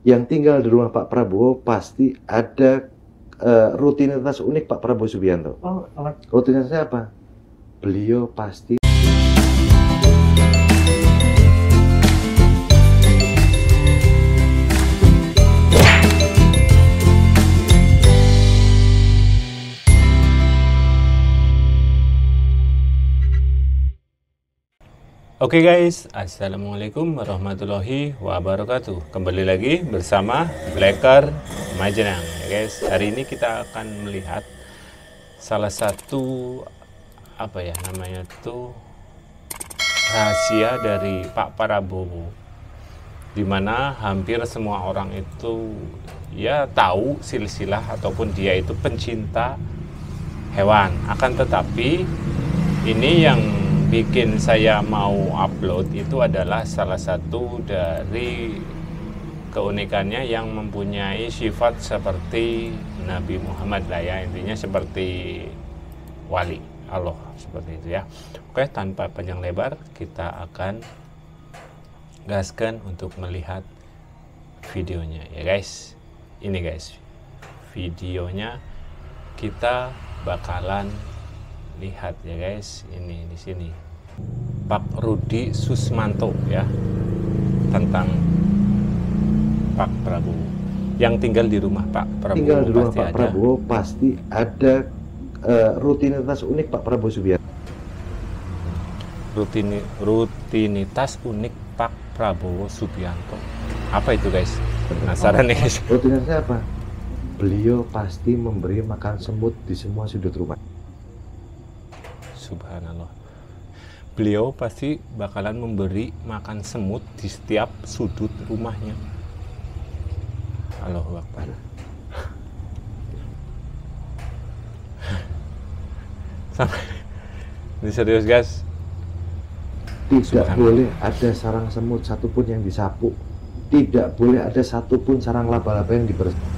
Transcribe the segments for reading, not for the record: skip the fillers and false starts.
yang tinggal di rumah Pak Prabowo pasti ada rutinitas unik Pak Prabowo Subianto. Oh, rutinitasnya apa? Beliau pasti Oke guys, assalamualaikum warahmatullahi wabarakatuh. Kembali lagi bersama Blacker Majenang ya guys. Hari ini kita akan melihat salah satu rahasia dari Pak Prabowo, dimana hampir semua orang itu ya tahu silsilah ataupun dia itu pencinta hewan. Akan tetapi ini yang bikin saya mau upload itu adalah salah satu dari keunikannya yang mempunyai sifat seperti Nabi Muhammad lah ya, intinya seperti wali Allah seperti itu ya. Oke, tanpa panjang lebar kita akan gaskan untuk melihat videonya ya guys. Ini guys videonya, kita bakalan lihat ya guys. Ini di sini Pak Rudi Susmanto ya, tentang Pak Prabowo yang tinggal di rumah Pak Prabowo. Tinggal di rumah Pak Prabowo pasti ada rutinitas unik Pak Prabowo Subianto. Rutinitas unik Pak Prabowo Subianto. Apa itu guys? Penasaran nih guys. Rutinitasnya apa? Beliau pasti memberi makan semut di semua sudut rumah. Subhanallah. Beliau pasti bakalan memberi makan semut di setiap sudut rumahnya. Allahu Akbar. Sampai ini serius guys. Tidak boleh ada sarang semut satupun yang disapu. Tidak boleh ada satupun sarang laba-laba yang dibersihkan.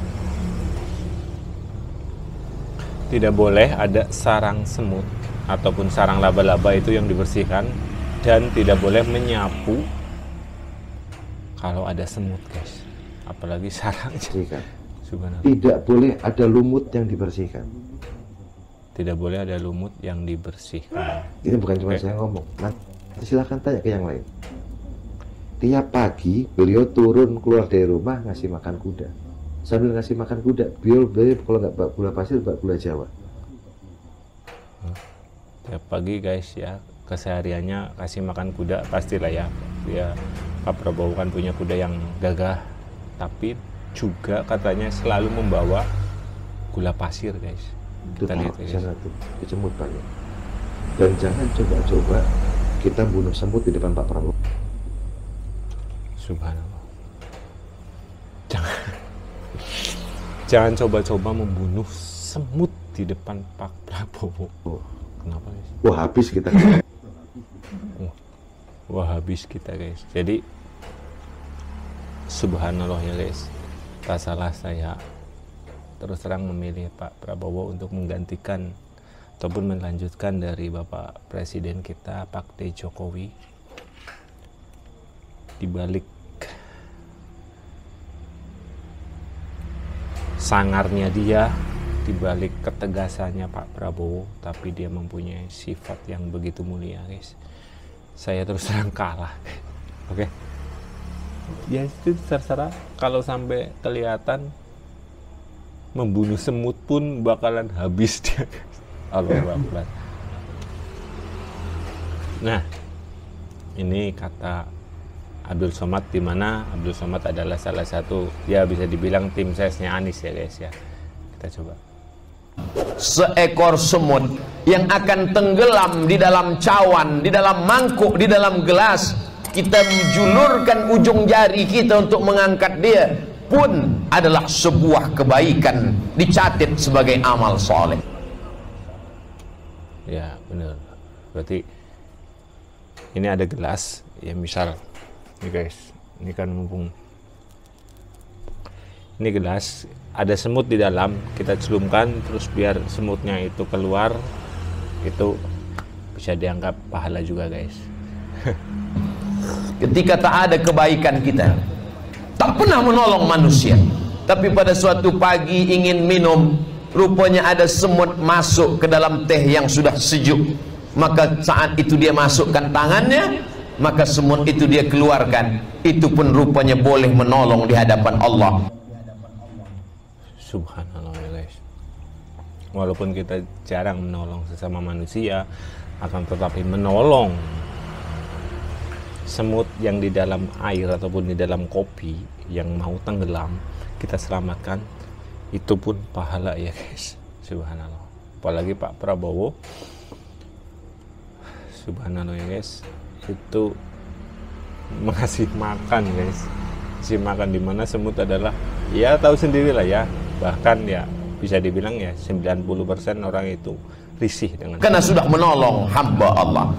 Tidak boleh ada sarang semut ataupun sarang laba-laba itu yang dibersihkan, dan tidak boleh menyapu kalau ada semut guys, apalagi sarang. Tidak boleh ada lumut yang dibersihkan. Tidak boleh ada lumut yang dibersihkan. Ini bukan cuma saya ngomong, silahkan tanya ke yang lain. Tiap pagi beliau turun keluar dari rumah ngasih makan kuda. Sambil ngasih makan kuda, beliau kalau nggak bak gula pasir, bak gula Jawa. Tiap pagi guys ya, kesehariannya kasih makan kuda, pastilah ya. Ya Pak Prabowo kan punya kuda yang gagah, tapi juga katanya selalu membawa gula pasir guys. Kita lihat ya, kecemut banyak. Dan jangan coba-coba kita bunuh semut di depan Pak Prabowo. Subhanallah. Jangan coba-coba membunuh semut di depan Pak Prabowo. Kenapa guys? Wah habis kita. Wah habis kita guys. Jadi subhanallah ya guys, tak salah saya terus terang memilih Pak Prabowo untuk menggantikan ataupun melanjutkan dari Bapak Presiden kita Pak D. Jokowi. Di balik sangarnya dia, di balik ketegasannya Pak Prabowo, tapi dia mempunyai sifat yang begitu mulia guys. Saya terus terang kalah. Oke. Ya itu terserah, kalau sampai kelihatan membunuh semut pun bakalan habis dia. Allahu Akbar. Nah, ini kata Abdul Somad, di mana Abdul Somad adalah salah satu, ya bisa dibilang tim sesnya Anies ya guys ya. Kita coba. Seekor semut yang akan tenggelam di dalam cawan, di dalam mangkuk, di dalam gelas, kita menjulurkan ujung jari kita untuk mengangkat dia, pun adalah sebuah kebaikan, dicatat sebagai amal soleh. Ya benar. Berarti ini ada gelas, ya misal ini guys, ini kan mumpung ini gelas, ada semut di dalam, kita celupkan terus biar semutnya itu keluar, itu bisa dianggap pahala juga guys. Ketika tak ada kebaikan kita, tak tak pernah menolong manusia. Tapi pada suatu pagi ingin minum, rupanya ada semut masuk ke dalam teh yang sudah sejuk. Maka saat itu dia masukkan tangannya, maka semut itu dia keluarkan. Itu pun rupanya boleh menolong di hadapan Allah. Subhanallah ya guys. Walaupun kita jarang menolong sesama manusia, akan tetapi menolong semut yang di dalam air ataupun di dalam kopi yang mau tenggelam, kita selamatkan, itu pun pahala ya guys. Subhanallah. Apalagi Pak Prabowo, subhanallah ya guys, itu mengasih makan guys, kasih makan, dimana semut adalah, ya tahu sendirilah ya, bahkan ya bisa dibilang ya 90% orang itu risih dengan, karena sudah menolong hamba Allah.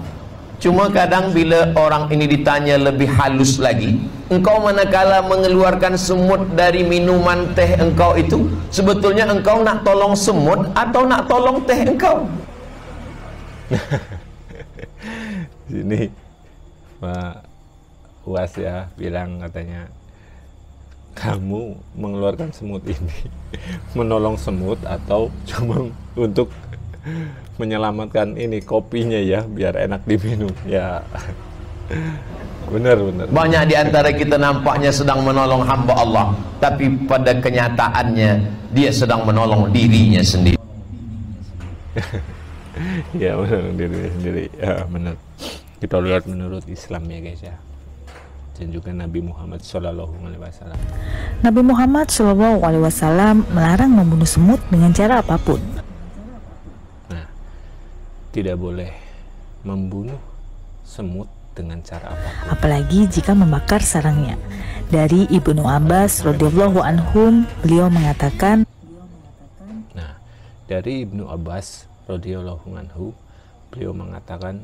Cuma kadang bila orang ini ditanya lebih halus lagi, engkau manakala mengeluarkan semut dari minuman teh engkau itu, sebetulnya engkau nak tolong semut atau nak tolong teh engkau? Sini Pak UAS ya bilang, katanya kamu mengeluarkan semut ini menolong semut atau cuma untuk menyelamatkan ini kopinya ya biar enak diminum ya. Benar. Banyak di antara kita nampaknya sedang menolong hamba Allah, tapi pada kenyataannya dia sedang menolong dirinya sendiri. Ya menolong dirinya sendiri ya, benar. Kita lihat menurut Islam ya guys ya, dan juga Nabi Muhammad SAW. Nabi Muhammad SAW melarang membunuh semut dengan cara apapun. Nah, tidak boleh membunuh semut dengan cara apapun, Apalagi jika membakar sarangnya. Dari Ibnu Abbas radhiyallahu anhum, beliau mengatakan, nah dari Ibnu Abbas radhiyallahu anhu, beliau mengatakan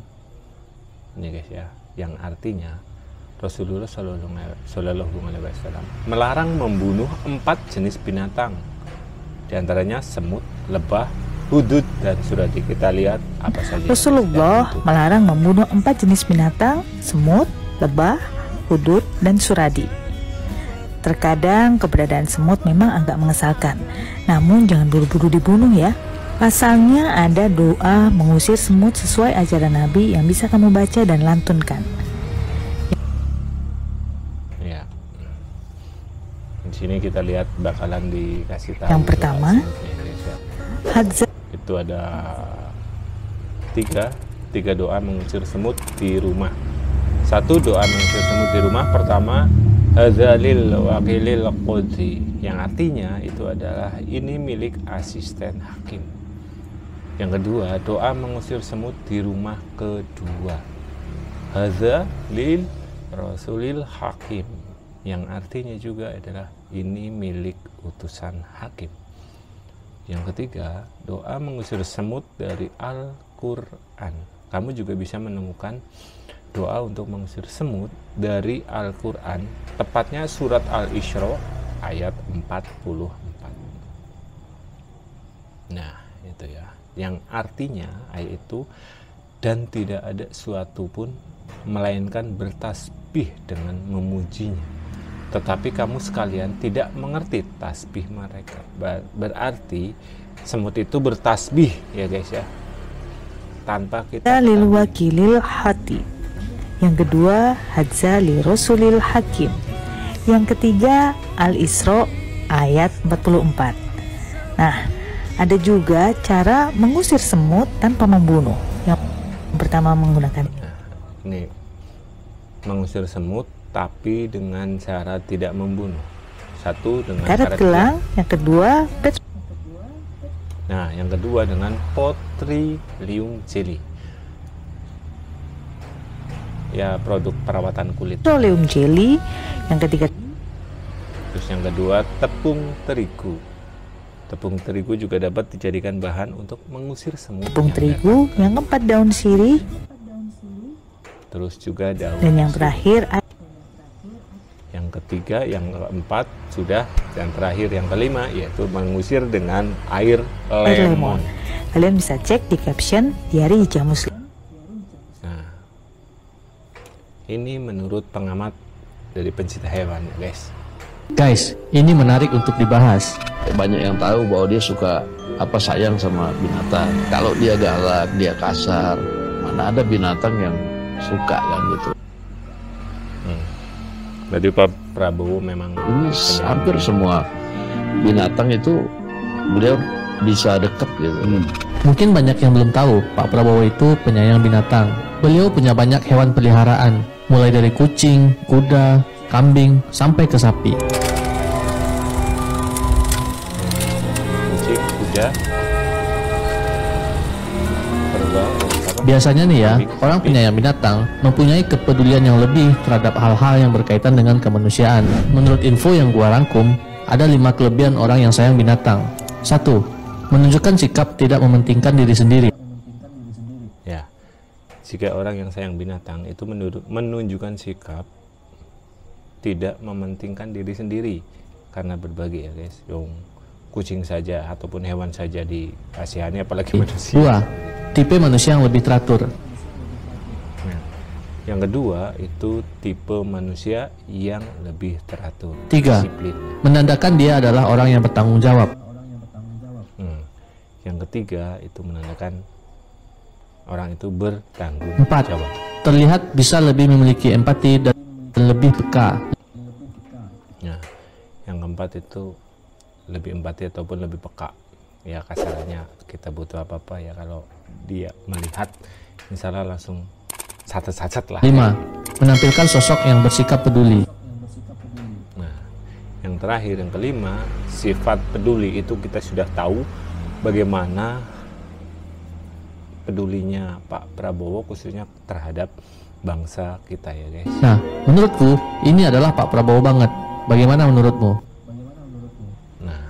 ini guys ya, yang artinya Rasulullah Shallallahu Alaihi Wasallam melarang membunuh 4 jenis binatang, diantaranya semut, lebah, hudud, dan suradi. Kita lihat apa saja. Rasulullah melarang membunuh 4 jenis binatang, semut, lebah, hudud, dan suradi. Terkadang keberadaan semut memang agak mengesalkan, namun jangan buru-buru dibunuh ya. Pasalnya ada doa mengusir semut sesuai ajaran Nabi yang bisa kamu baca dan lantunkan. Ya. Di sini kita lihat bakalan dikasih tahu. Yang pertama, hadza. Itu ada tiga doa mengusir semut di rumah. Satu doa mengusir semut di rumah, pertama hadzalil wakilil qudri, yang artinya itu adalah ini milik asisten hakim. Yang kedua, doa mengusir semut di rumah kedua, hadza lil rasulil hakim, yang artinya juga adalah ini milik utusan hakim. Yang ketiga, doa mengusir semut dari Al-Quran. Kamu juga bisa menemukan doa untuk mengusir semut dari Al-Quran, tepatnya surat Al-Isra ayat 44. Nah itu ya, yang artinya ayat itu, dan tidak ada suatu pun melainkan bertasbih dengan memujinya, tetapi kamu sekalian tidak mengerti tasbih mereka. Berarti semut itu bertasbih ya guys ya, tanpa kita lil wakilil hati. Yang kedua, hadza li rasulil hakim. Yang ketiga, Al-Isra ayat 44. Nah, ada juga cara mengusir semut tanpa membunuh. Yang pertama menggunakan ini mengusir semut tapi dengan cara tidak membunuh. Satu dengan karet gelang, yang kedua nah yang kedua dengan Botulinum jelly, ya produk perawatan kulit. petroleum jelly. Yang ketiga, Terus yang kedua tepung terigu. Tepung terigu juga dapat dijadikan bahan untuk mengusir semut. tepung terigu. Yang keempat, daun sirih. Terus juga daun. Dan yang terakhir, Yang ketiga, yang keempat sudah, dan terakhir yang kelima yaitu mengusir dengan air air lemon. lemon. Kalian bisa cek di caption Diari Hijah Muslim. Nah, ini menurut pengamat dari pencinta hewan ya guys. Guys, ini menarik untuk dibahas. Banyak yang tahu bahwa dia suka sayang sama binatang. Kalau dia galak, dia kasar, mana ada binatang yang suka kan gitu. Berarti Pak Prabowo memang Ini hampir semua binatang itu beliau bisa dekat gitu. Mungkin banyak yang belum tahu, Pak Prabowo itu penyayang binatang. Beliau punya banyak hewan peliharaan, mulai dari kucing, kuda, kambing, sampai ke sapi. kucing, kuda, kerbau, Biasanya nih ya, orang penyayang binatang mempunyai kepedulian yang lebih terhadap hal-hal yang berkaitan dengan kemanusiaan. Menurut info yang gua rangkum, ada 5 kelebihan orang yang sayang binatang. 1. Menunjukkan sikap tidak mementingkan diri sendiri. ya. Jika orang yang sayang binatang itu menunjukkan sikap tidak mementingkan diri sendiri karena berbagi ya guys. Kucing saja ataupun hewan saja dikasihani, apalagi manusia. 2. Tipe manusia yang lebih teratur. Yang kedua itu tipe manusia yang lebih teratur. 3. Disiplin. Menandakan dia adalah orang yang bertanggung jawab. Yang ketiga itu menandakan orang itu bertanggung 4. jawab. Terlihat bisa lebih memiliki empati dan lebih peka. Nah, yang keempat itu lebih empati ataupun lebih peka. Ya kasarnya kita butuh apa-apa ya kalau dia melihat misalnya langsung sat-sat lah. 5. Menampilkan sosok yang bersikap peduli. Nah, yang terakhir, yang kelima, sifat peduli itu kita sudah tahu bagaimana pedulinya Pak Prabowo khususnya terhadap bangsa kita ya guys. Nah, menurutku ini adalah Pak Prabowo banget. Bagaimana menurutmu? Nah,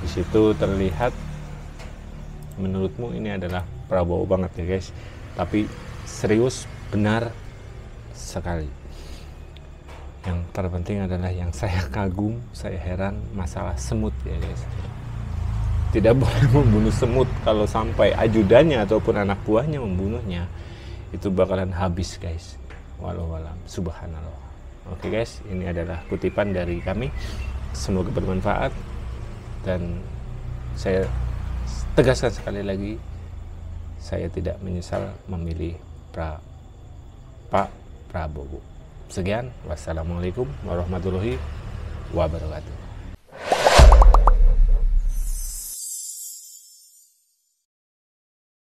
di situ terlihat menurutmu ini adalah Prabowo banget ya guys. Tapi serius, benar sekali. Yang terpenting adalah yang saya kagum, saya heran masalah semut ya guys. Tidak boleh membunuh semut. Kalau sampai ajudannya ataupun anak buahnya membunuhnya, itu bakalan habis guys. Wallahualam, subhanallah. Oke guys, ini adalah kutipan dari kami. Semoga bermanfaat. Dan saya tegaskan sekali lagi, saya tidak menyesal memilih Pak Prabowo. Sekian, wassalamualaikum warahmatullahi wabarakatuh.